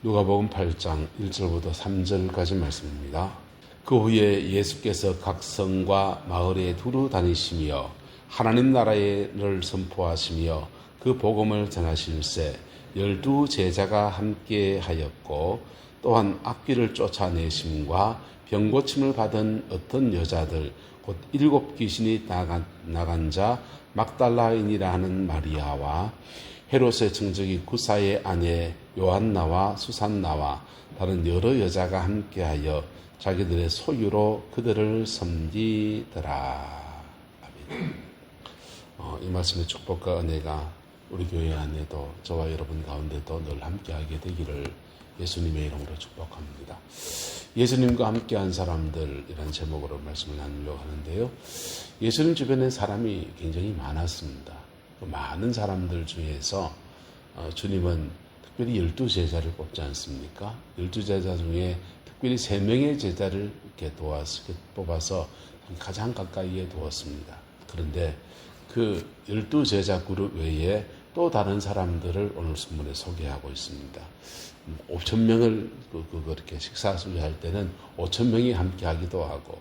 누가복음 8장 1절부터 3절까지 말씀입니다. 그 후에 예수께서 각 성과 마을에 두루 다니시며 하나님 나라를 선포하시며 그 복음을 전하실세 12 제자가 함께 하였고 또한 악귀를 쫓아내심과 병고침을 받은 어떤 여자들 곧 7 귀신이 나간 자 막달라인이라 하는 마리아와 헤롯의 청정기 구사의 아내 요한나와 수산나와 다른 여러 여자가 함께하여 자기들의 소유로 그들을 섬기더라. 아멘. 이 말씀의 축복과 은혜가 우리 교회 안에도 저와 여러분 가운데도 늘 함께하게 되기를 예수님의 이름으로 축복합니다. 예수님과 함께한 사람들이라는 제목으로 말씀을 나누려고 하는데요. 예수님 주변에 사람이 굉장히 많았습니다. 그 많은 사람들 중에서 주님은 특별히 12 제자를 뽑지 않습니까? 12 제자 중에 특별히 3명의 제자를 이렇게 뽑아서 가장 가까이에 두었습니다. 그런데 그 12 제자 그룹 외에 또 다른 사람들을 오늘 본문에 소개하고 있습니다. 5,000명을 그렇게 식사 수료할 때는 5,000명이 함께 하기도 하고,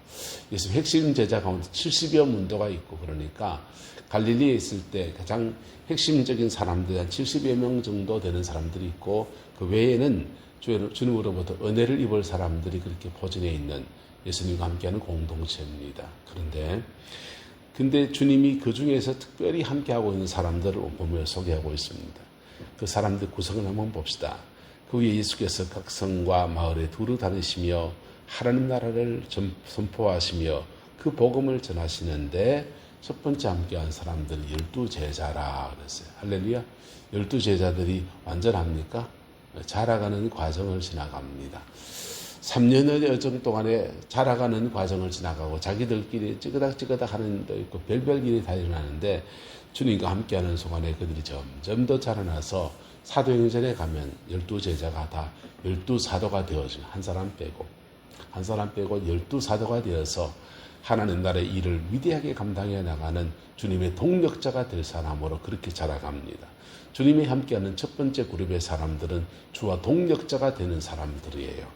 예수 핵심 제자 가운데 70여 문도가 있고, 그러니까 갈릴리에 있을 때 가장 핵심적인 사람들이 한 70여 명 정도 되는 사람들이 있고, 그 외에는 주님으로부터 은혜를 입을 사람들이 그렇게 포진해 있는 예수님과 함께하는 공동체입니다. 근데 주님이 그 중에서 특별히 함께하고 있는 사람들을 보며 소개하고 있습니다. 그 사람들 구성을 한번 봅시다. 그 후에 예수께서 각 성과 마을에 두루 다니시며 하나님 나라를 선포하시며 그 복음을 전하시는데 첫 번째 함께한 사람들은 12 제자라 그랬어요. 할렐루야. 12 제자들이 완전합니까? 자라가는 과정을 지나갑니다. 3년의 여정 동안에 자라가는 과정을 지나가고 자기들끼리 찌그닥찌그닥 하는 데 있고 별별 일이 다 일어나는데 주님과 함께하는 동안에 그들이 점점 더 자라나서 사도행전에 가면 12 제자가 다 12 사도가 되어지고 한 사람 빼고 12 사도가 되어서 하나님 나라의 일을 위대하게 감당해 나가는 주님의 동력자가 될 사람으로 그렇게 자라갑니다. 주님이 함께하는 첫 번째 그룹의 사람들은 주와 동력자가 되는 사람들이에요.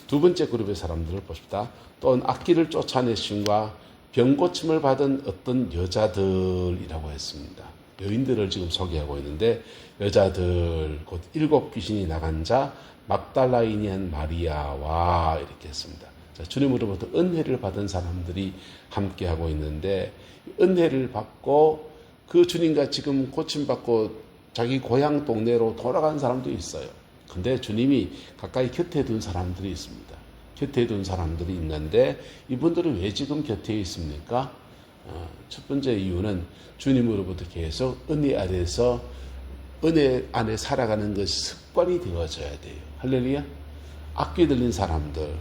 두 번째 그룹의 사람들을 보십시다. 또한 악기를 쫓아내심과 병고침을 받은 어떤 여자들이라고 했습니다. 여인들을 지금 소개하고 있는데 여자들 곧 7 귀신이 나간 자 막달라인이한 마리아와 이렇게 했습니다. 자, 주님으로부터 은혜를 받은 사람들이 함께하고 있는데 은혜를 받고 그 주님과 지금 고침받고 자기 고향 동네로 돌아간 사람도 있어요. 근데 주님이 가까이 곁에 둔 사람들이 있습니다. 곁에 둔 사람들이 있는데 이분들은 왜 지금 곁에 있습니까? 첫 번째 이유는 주님으로부터 계속 은혜 아래에서 은혜 안에 살아가는 것이 습관이 되어져야 돼요. 할렐루야. 악귀 들린 사람들,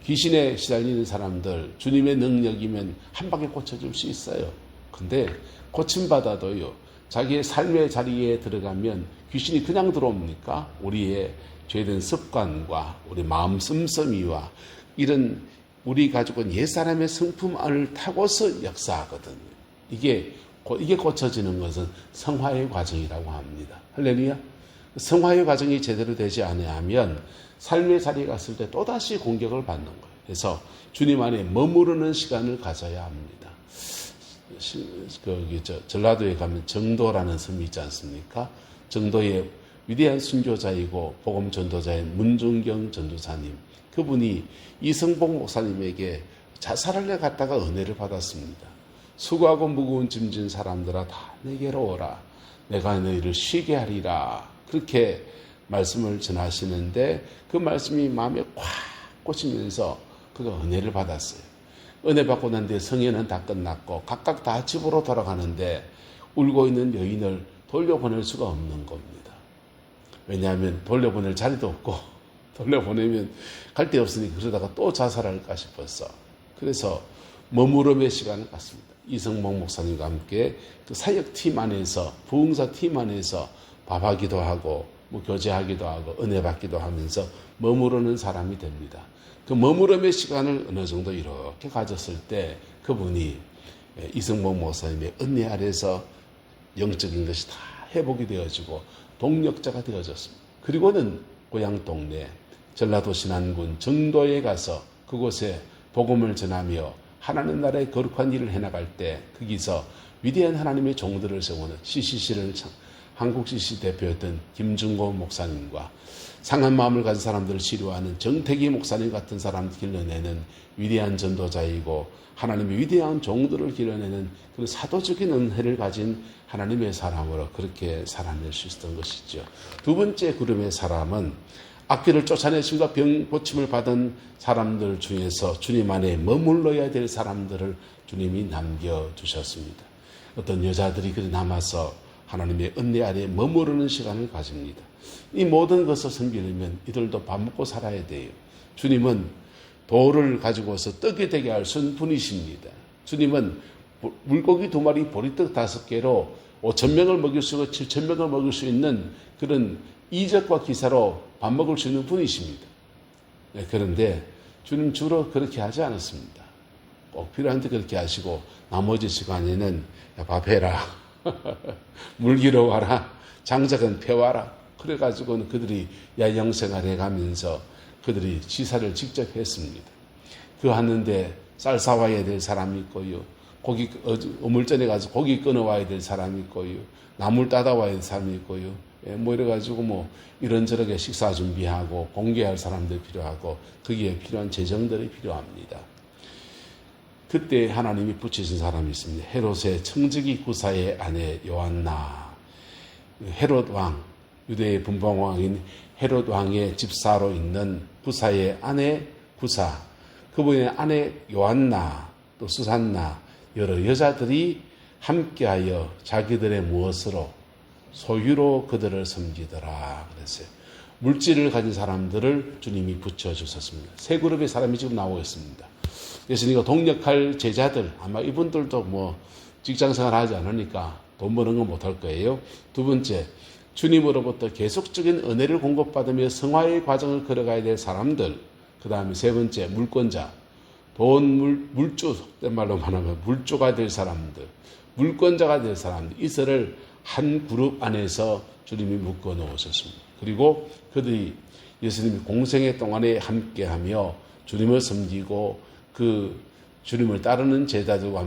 귀신에 시달리는 사람들, 주님의 능력이면 한 방에 고쳐줄 수 있어요. 근데 고침받아도요, 자기의 삶의 자리에 들어가면 귀신이 그냥 들어옵니까? 우리의 죄된 습관과 우리 마음 씀씀이와 이런 우리 가지고 있는 옛사람의 성품 안을 타고서 역사하거든요. 이게 고쳐지는 것은 성화의 과정이라고 합니다. 할렐루야. 성화의 과정이 제대로 되지 않으면 삶의 자리에 갔을 때 또다시 공격을 받는 거예요. 그래서 주님 안에 머무르는 시간을 가져야 합니다. 전라도에 가면 정도라는 섬이 있지 않습니까? 정도의 위대한 순교자이고 복음 전도자인 문중경 전도사님, 그분이 이성복 목사님에게 자살하려 갔다가 은혜를 받았습니다. 수고하고 무거운 짐진 사람들아 다 내게로 오라. 내가 너희를 쉬게 하리라. 그렇게 말씀을 전하시는데 그 말씀이 마음에 꽉 꽂히면서 그가 은혜를 받았어요. 은혜 받고 난 뒤에 성회는 다 끝났고 각각 다 집으로 돌아가는데 울고 있는 여인을 돌려보낼 수가 없는 겁니다. 왜냐하면 돌려보낼 자리도 없고 돌려보내면 갈 데 없으니 그러다가 또 자살할까 싶어서 그래서 머무름의 시간을 갖습니다. 이성목 목사님과 함께 그 사역팀 안에서 부흥사팀 안에서 밥하기도 하고 교제하기도 하고 은혜 받기도 하면서 머무르는 사람이 됩니다. 그 머무름의 시간을 어느 정도 이렇게 가졌을 때 그분이 이성목 목사님의 은혜 아래서 영적인 것이 다 회복이 되어지고 동력자가 되어졌습니다. 그리고는 고향 동네 전라도 신안군 정도에 가서 그곳에 복음을 전하며 하나님 나라의 거룩한 일을 해나갈 때 거기서 위대한 하나님의 종들을 세우는 CCC를 한국 CCC 대표였던 김중고 목사님과 상한 마음을 가진 사람들을 치료하는 정태기 목사님 같은 사람을 길러내는 위대한 전도자이고 하나님의 위대한 종들을 길러내는 그런 사도적인 은혜를 가진 하나님의 사람으로 그렇게 살아낼 수 있었던 것이죠. 두 번째 그룹의 사람은 악귀를 쫓아내심과 병 고침을 받은 사람들 중에서 주님 안에 머물러야 될 사람들을 주님이 남겨주셨습니다. 어떤 여자들이 그리 남아서 하나님의 은혜 아래 머무르는 시간을 가집니다. 이 모든 것을 섬기려면 이들도 밥 먹고 살아야 돼요. 주님은 돌을 가지고서 떡이 되게 할 수 있는 분이십니다. 주님은 물고기 2마리 보리떡 5개로 5,000명을 먹일 수 있고 7,000명을 먹일 수 있는 그런 이적과 기사로 밥 먹을 수 있는 분이십니다. 네, 그런데 주님 주로 그렇게 하지 않았습니다. 꼭 필요한 데 그렇게 하시고 나머지 시간에는 밥 해라. 물 기러 와라. 장작은 펴와라. 그래가지고는 그들이 야영생활 해가면서 그들이 지사를 직접 했습니다. 그 하는데 쌀 사와야 될 사람이 있고요. 고기 어물전에 가서 고기 끊어와야 될 사람이 있고요. 나물 따다와야 될 사람이 있고요. 뭐 이래가지고 이런저렇게 식사 준비하고 공개할 사람들이 필요하고 거기에 필요한 재정들이 필요합니다. 그때 하나님이 붙이신 사람이 있습니다. 헤롯의 청지기 구사의 아내 요한나. 헤롯 왕, 유대의 분봉왕인 헤롯 왕의 집사로 있는 구사의 아내 구사, 그분의 아내 요한나, 또 수산나, 여러 여자들이 함께하여 자기들의 무엇으로 소유로 그들을 섬기더라 그랬어요. 물질을 가진 사람들을 주님이 붙여주셨습니다. 세 그룹의 사람이 지금 나오고 있습니다. 예수님과 동역할 제자들, 아마 이분들도 직장생활 하지 않으니까 돈 버는 건 못할 거예요. 두 번째, 주님으로부터 계속적인 은혜를 공급받으며 성화의 과정을 걸어가야 될 사람들. 그 다음에 세 번째, 물권자. 물주, 된 말로 말하면 물주가 될 사람들, 물권자가 될 사람들. 이들을 한 그룹 안에서 주님이 묶어 놓으셨습니다. 그리고 그들이 예수님이 공생애 동안에 함께하며 주님을 섬기고 그 주님을 따르는 제자들과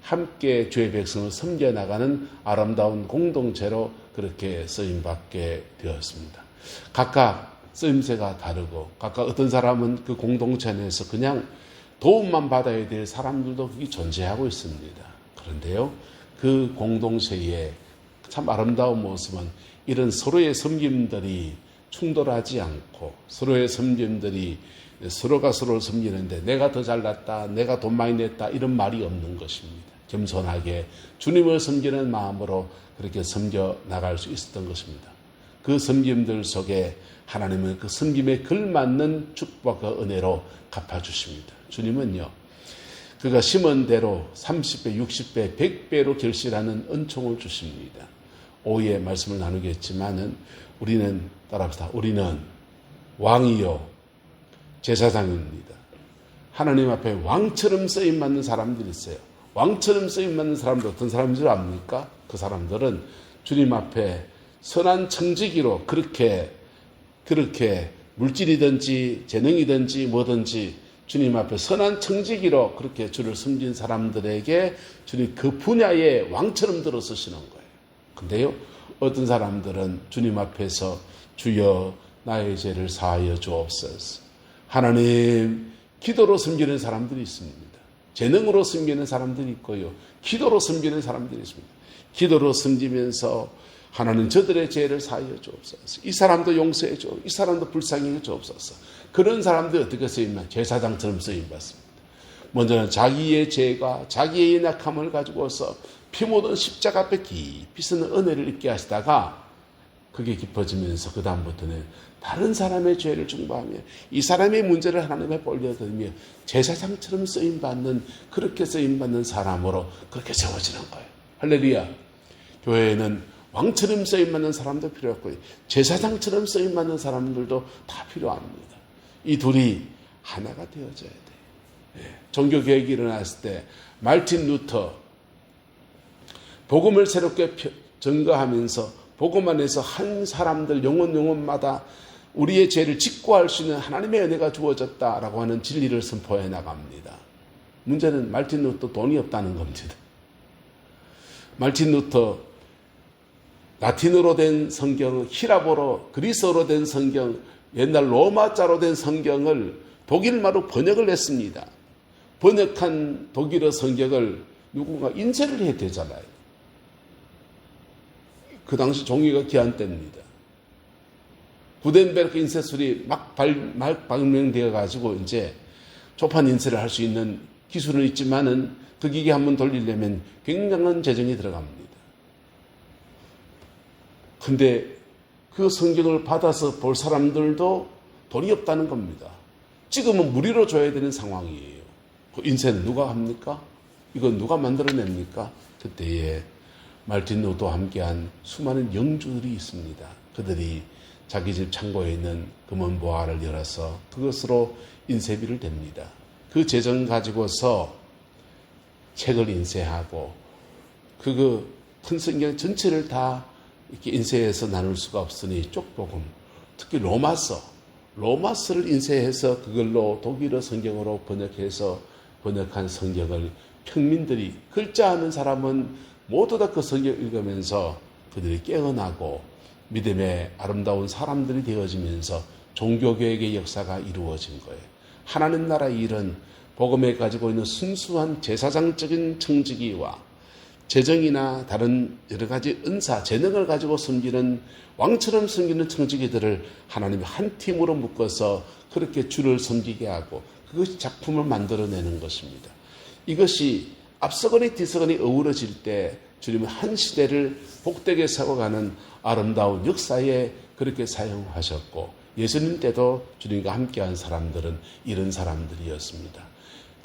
함께 주의 백성을 섬겨나가는 아름다운 공동체로 그렇게 쓰임받게 되었습니다. 각각 쓰임새가 다르고 각각 어떤 사람은 그 공동체 안에서 그냥 도움만 받아야 될 사람들도 거기 존재하고 있습니다. 그런데요, 그 공동체의 참 아름다운 모습은 이런 서로의 섬김들이 충돌하지 않고 서로의 섬김들이 서로가 서로를 섬기는데 내가 더 잘났다, 내가 돈 많이 냈다 이런 말이 없는 것입니다. 겸손하게 주님을 섬기는 마음으로 그렇게 섬겨 나갈 수 있었던 것입니다. 그 섬김들 속에 하나님은 그 섬김에 걸맞는 축복과 은혜로 갚아주십니다. 주님은요, 그가 심은 대로 30배, 60배, 100배로 결실하는 은총을 주십니다. 오후에 말씀을 나누겠지만은 우리는 따라합시다. 우리는 왕이요 제사장입니다. 하나님 앞에 왕처럼 쓰임받는 사람들이 있어요. 왕처럼 쓰임받는 사람들 어떤 사람인 줄 압니까? 그 사람들은 주님 앞에 선한 청지기로 그렇게 물질이든지 재능이든지 뭐든지 주님 앞에 선한 청지기로 그렇게 주를 섬긴 사람들에게 주님 그 분야의 왕처럼 들어서시는 거예요. 근데요, 어떤 사람들은 주님 앞에서 주여 나의 죄를 사하여 주옵소서. 하나님, 기도로 섬기는 사람들이 있습니다. 재능으로 섬기는 사람들이 있고요. 기도로 섬기는 사람들이 있습니다. 기도로 섬기면서 하나님 저들의 죄를 사하여 주옵소서. 이 사람도 용서해 줘. 이 사람도 불쌍히 해 주옵소서. 그런 사람들이 어떻게 쓰임받습니까? 제사장처럼 쓰임받습니다. 먼저는 자기의 죄가 자기의 연약함을 가지고서 피 묻은 십자가 앞에 깊이 서는 은혜를 입게 하시다가 그게 깊어지면서 그 다음부터는 다른 사람의 죄를 중보하며 이 사람의 문제를 하나님에 올려드리며 제사장처럼 쓰임받는 그렇게 쓰임받는 사람으로 그렇게 세워지는 거예요. 할렐루야. 교회에는 왕처럼 쓰임받는 사람도 필요했고 제사장처럼 쓰임받는 사람들도 다 필요합니다. 이 둘이 하나가 되어져야 돼요. 종교개혁이 일어났을 때 말틴 루터 복음을 새롭게 증거하면서 복음 안에서 한 사람들 영혼마다 우리의 죄를 직고할 수 있는 하나님의 은혜가 주어졌다라고 하는 진리를 선포해 나갑니다. 문제는 말틴 루터 돈이 없다는 겁니다. 말틴 루터 라틴어로 된 성경, 히라보로, 그리스어로 된 성경, 옛날 로마자로 된 성경을 독일말로 번역을 했습니다. 번역한 독일어 성경을 누군가 인쇄를 해야 되잖아요. 그 당시 종이가 귀한 때입니다. 구덴베르크 인쇄술이 막 발명되어 가지고 이제 초판 인쇄를 할 수 있는 기술은 있지만은 그 기계 한번 돌리려면 굉장한 재정이 들어갑니다. 근데 그 성경을 받아서 볼 사람들도 돈이 없다는 겁니다. 찍으면 무료로 줘야 되는 상황이에요. 그 인쇄는 누가 합니까? 이건 누가 만들어냅니까? 그때에 말틴 루터와 함께한 수많은 영주들이 있습니다. 그들이 자기 집 창고에 있는 금은 보화를 열어서 그것으로 인쇄비를 댑니다. 그 재정 가지고서 책을 인쇄하고 큰 성경 전체를 다 이렇게 인쇄해서 나눌 수가 없으니 쪽복음, 특히 로마서를 인쇄해서 그걸로 독일어 성경으로 번역한 성경을 평민들이 글자 아는 사람은 모두 다 그 성경을 읽으면서 그들이 깨어나고 믿음의 아름다운 사람들이 되어지면서 종교개혁의 역사가 이루어진 거예요. 하나님 나라의 일은 복음에 가지고 있는 순수한 제사장적인 청지기와 재정이나 다른 여러 가지 은사, 재능을 가지고 섬기는 왕처럼 섬기는 청지기들을 하나님이 한 팀으로 묶어서 그렇게 주를 섬기게 하고 그것이 작품을 만들어내는 것입니다. 이것이 앞서거니 뒤서거니 어우러질 때 주님은 한 시대를 복되게 세워가는 아름다운 역사에 그렇게 사용하셨고 예수님 때도 주님과 함께한 사람들은 이런 사람들이었습니다.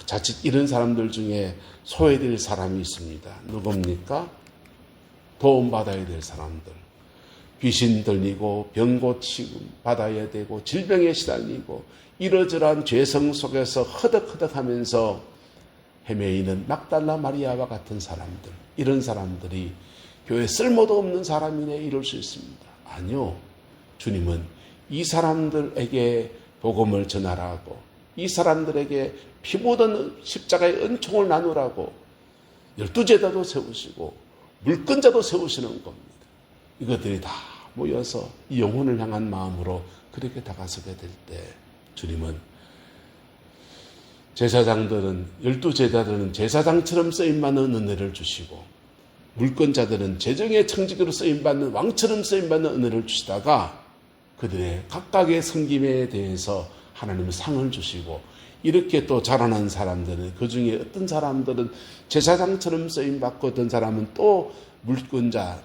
자칫 이런 사람들 중에 소외될 사람이 있습니다. 누굽니까? 도움받아야 될 사람들. 귀신 들리고 병 고치고 받아야 되고 질병에 시달리고 이러저러한 죄성 속에서 허덕허덕하면서 헤매이는 막달라 마리아와 같은 사람들. 이런 사람들이 교회에 쓸모도 없는 사람이네 이럴 수 있습니다. 아니요. 주님은 이 사람들에게 복음을 전하라고 이 사람들에게 피 묻은 십자가의 은총을 나누라고 12제자도 세우시고 물권자도 세우시는 겁니다. 이것들이 다 모여서 이 영혼을 향한 마음으로 그렇게 다가서게 될 때 주님은 제사장들은 12제자들은 제사장처럼 쓰임받는 은혜를 주시고 물권자들은 재정의 청지기로 쓰임받는 왕처럼 쓰임받는 은혜를 주시다가 그들의 각각의 섬김에 대해서 하나님은 상을 주시고 이렇게 또 자라난 사람들은 그 중에 어떤 사람들은 제사장처럼 쓰임받고 어떤 사람은 또 물권자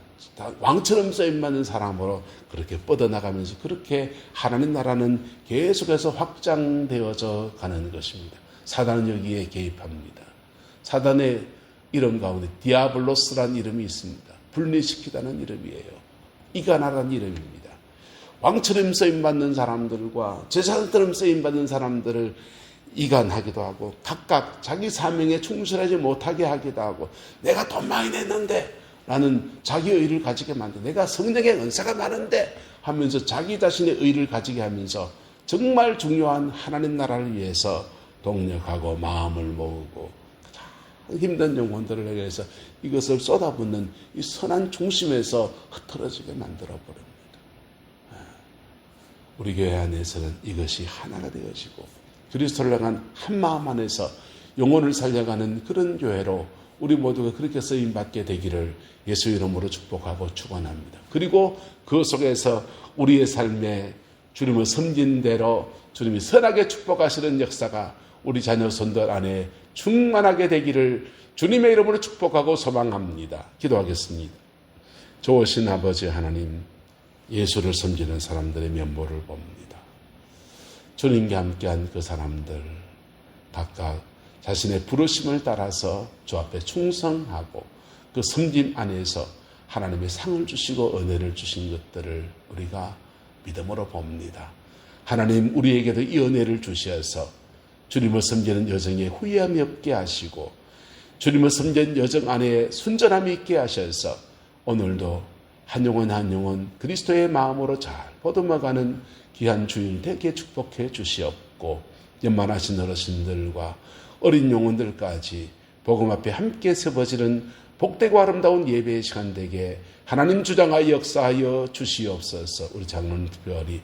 왕처럼 쓰임받는 사람으로 그렇게 뻗어나가면서 그렇게 하나님 나라는 계속해서 확장되어져 가는 것입니다. 사단은 여기에 개입합니다. 사단의 이름 가운데 디아블로스라는 이름이 있습니다. 분리시키다는 이름이에요. 이간하라는 이름입니다. 왕처럼 쓰임받는 사람들과 제사장처럼 쓰임받는 사람들을 이간하기도 하고 각각 자기 사명에 충실하지 못하게 하기도 하고 내가 돈 많이 냈는데 라는 자기 의를 가지게 만들고 내가 성령의 은사가 많은데 하면서 자기 자신의 의를 가지게 하면서 정말 중요한 하나님 나라를 위해서 동력하고 마음을 모으고 가장 힘든 영혼들을 위해서 이것을 쏟아붓는 이 선한 중심에서 흐트러지게 만들어버립니다. 우리 교회 안에서는 이것이 하나가 되어지고 그리스도를 향한 한 마음 안에서 영혼을 살려가는 그런 교회로 우리 모두가 그렇게 쓰임받게 되기를 예수 이름으로 축복하고 축원합니다. 그리고 그 속에서 우리의 삶에 주님을 섬긴 대로 주님이 선하게 축복하시는 역사가 우리 자녀 손들 안에 충만하게 되기를 주님의 이름으로 축복하고 소망합니다. 기도하겠습니다. 좋으신 아버지 하나님, 예수를 섬기는 사람들의 면모를 봅니다. 주님과 함께한 그 사람들 각각 자신의 부르심을 따라서 주 앞에 충성하고 그 섬김 안에서 하나님의 상을 주시고 은혜를 주신 것들을 우리가 믿음으로 봅니다. 하나님 우리에게도 이 은혜를 주셔서 주님을 섬기는 여정에 후회함이 없게 하시고 주님을 섬기는 여정 안에 순전함이 있게 하셔서 오늘도 한 영혼 한 영혼 그리스도의 마음으로 잘 보듬어가는 귀한 주일 되게 축복해 주시옵고, 연만하신 어르신들과 어린 영혼들까지 복음 앞에 함께 세워지는 복되고 아름다운 예배의 시간 되게 하나님 주장하여 역사하여 주시옵소서. 우리 장로님 특별히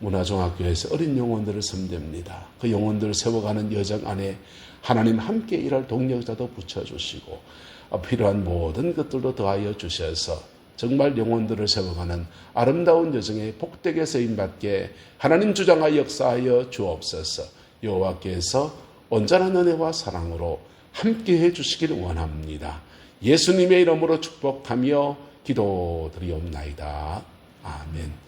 문화종합교회에서 어린 영혼들을 섬깁니다. 그 영혼들을 세워가는 여정 안에 하나님 함께 일할 동력자도 붙여주시고 필요한 모든 것들도 더하여 주셔서 정말 영혼들을 세워가는 아름다운 여정에 복되게 쓰임받게 하나님 주장하여 역사하여 주옵소서. 여호와께서 온전한 은혜와 사랑으로 함께해 주시길 원합니다. 예수님의 이름으로 축복하며 기도드리옵나이다. 아멘.